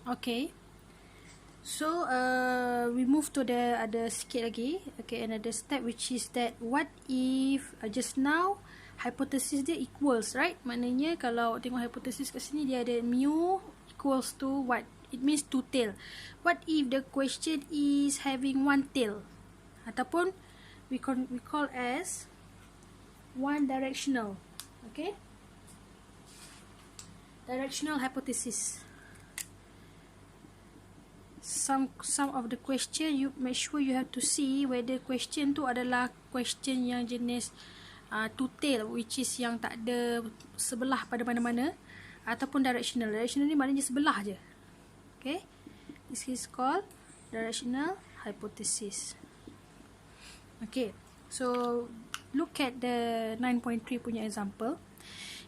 Okay. So we move to the ada sikit lagi. Okay, another step, which is that what if just now hypothesis dia equals, right? Maknanya kalau tengok hypothesis kat sini dia ada mu equals to what? It means two tail. What if the question is having one tail? Ataupun we call as one directional. Okay? Directional hypothesis. Some of the question, you make sure you have to see whether question tu adalah question yang jenis two tail, which is yang tak ada sebelah pada mana-mana, ataupun directional. Directional ni maknanya sebelah je. Okay, this is called directional hypothesis. Okay, so look at the 9.3 punya example.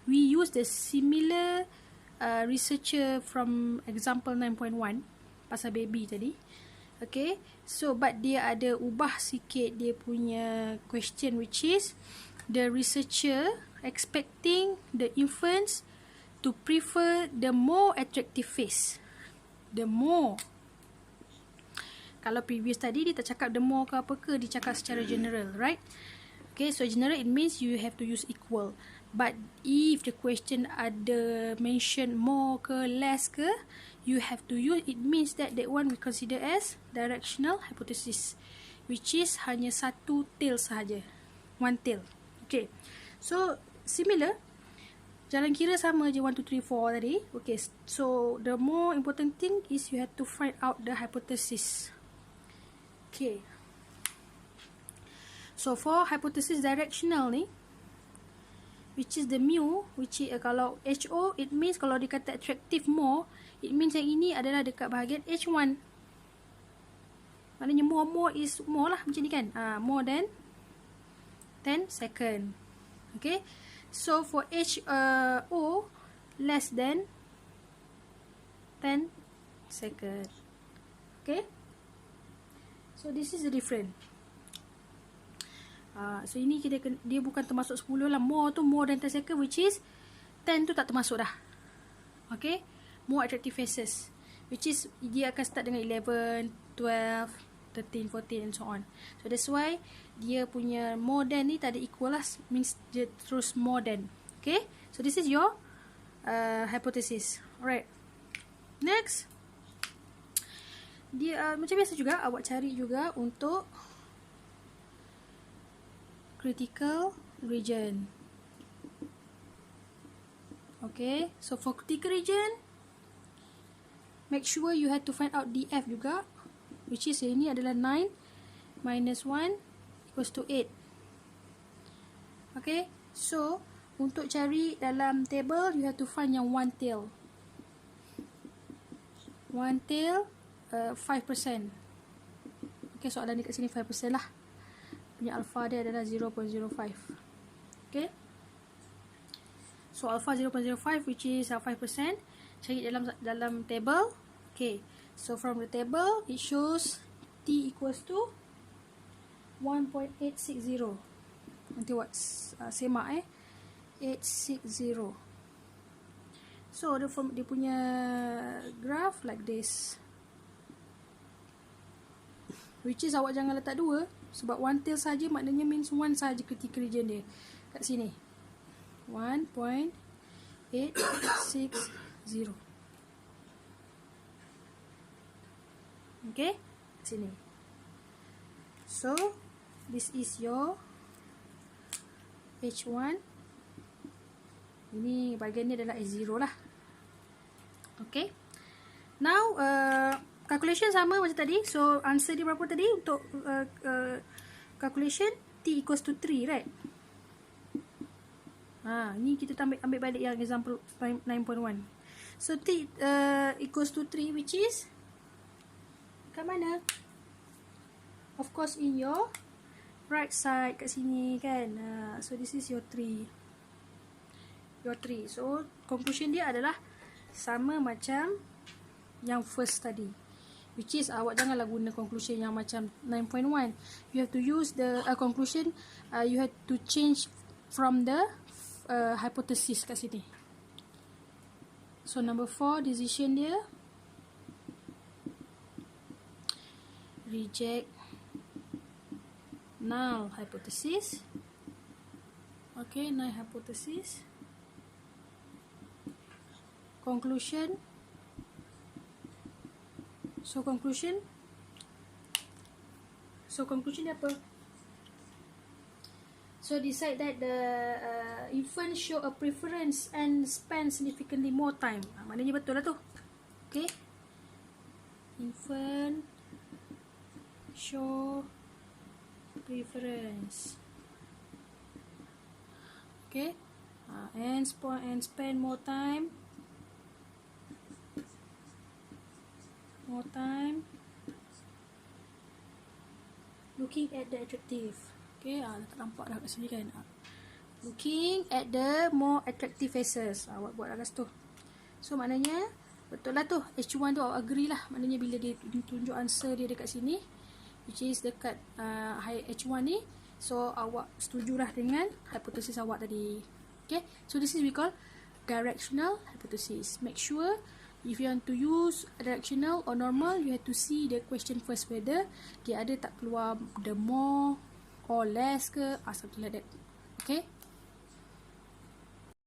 We use the similar researcher from example 9.1 pasal baby tadi. Okay, so but dia ada ubah sikit dia punya question, which is the researcher expecting the infants to prefer the more attractive face. The more. Kalau previous tadi dia tak cakap the more ke apa ke, dia cakap secara general, right? Okay, so general it means you have to use equal. But if the question ada mention more ke less ke, you have to use, it means that one we consider as directional hypothesis, which is hanya satu tail sahaja, one tail. Okay, so similar, jalan kira sama je 1, 2, 3, 4 tadi. Okay, so the more important thing is you have to find out the hypothesis. Okay, so for hypothesis directional ni, which is the mu, which is kalau HO, it means kalau dia kata attractive more, it means yang ini adalah dekat bahagian H1. Maknanya more is more lah, macam ni kan, more than 10 second. Okay, so for HO less than 10 second. Okay, so this is the difference. So ini dia bukan termasuk 10 lah. More tu more than 10 second, which is 10 tu tak termasuk dah. Okay, more attractive faces, which is dia akan start dengan 11, 12, 13, 14 and so on. So that's why dia punya more than ni tak ada equal lah, means dia terus more than. Okay, so this is your hypothesis. Alright, next, dia macam biasa juga awak cari juga untuk critical region. Okay, so for critical region, make sure you have to find out DF juga, which is ini adalah 9 minus 1 equals to 8. Okay, so untuk cari dalam table, you have to find yang one tail. One tail 5%. Okay, soalan dekat sini 5% lah. Punya alpha dia adalah 0.05. Okay, so alpha 0.05, which is 5%. Cari dalam table. Okay, so from the table it shows T equals to 1.860. Nanti buat semak 860. So dia punya graph like this, which is awak jangan letak 2, sebab one tail saja maknanya means one saja critical region dia kat sini, 1.860. Okay, kat sini. So this is your H1. Ini bahagian ni adalah H0 lah. Okay, now calculation sama macam tadi. So answer dia berapa tadi untuk calculation? T equals to 3, right? Ni kita ambil balik yang example 9.1. So T equals to 3, which is kat mana? Of course in your right side kat sini kan. So this is your 3. Your 3. So conclusion dia adalah sama macam yang first tadi, which is awak janganlah guna conclusion yang macam 9.1. You have to use the conclusion, you have to change from the hypothesis kat sini. So number 4 decision dia reject null hypothesis. Okay, null hypothesis. Conclusion. So conclusion dia apa? So decide that the infant show a preference and spend significantly more time. Maknanya betul lah tu. Okay. Infant show preference. Okay. And spend more time. Looking at the attractive. Okay, nampak dah kat sini kan. Looking at the more attractive faces. Awak buat kat situ. So maknanya betul lah tu. H1 tu awak agree lah. Maknanya bila dia tunjuk answer dia dekat sini, which is dekat H1 ni, so awak setujulah dengan hipotesis awak tadi. Okay, so this is we call directional hypothesis. Make sure if you want to use directional or normal, you have to see the question first whether dia ada tak keluar the more or less ke, something like that. Okay.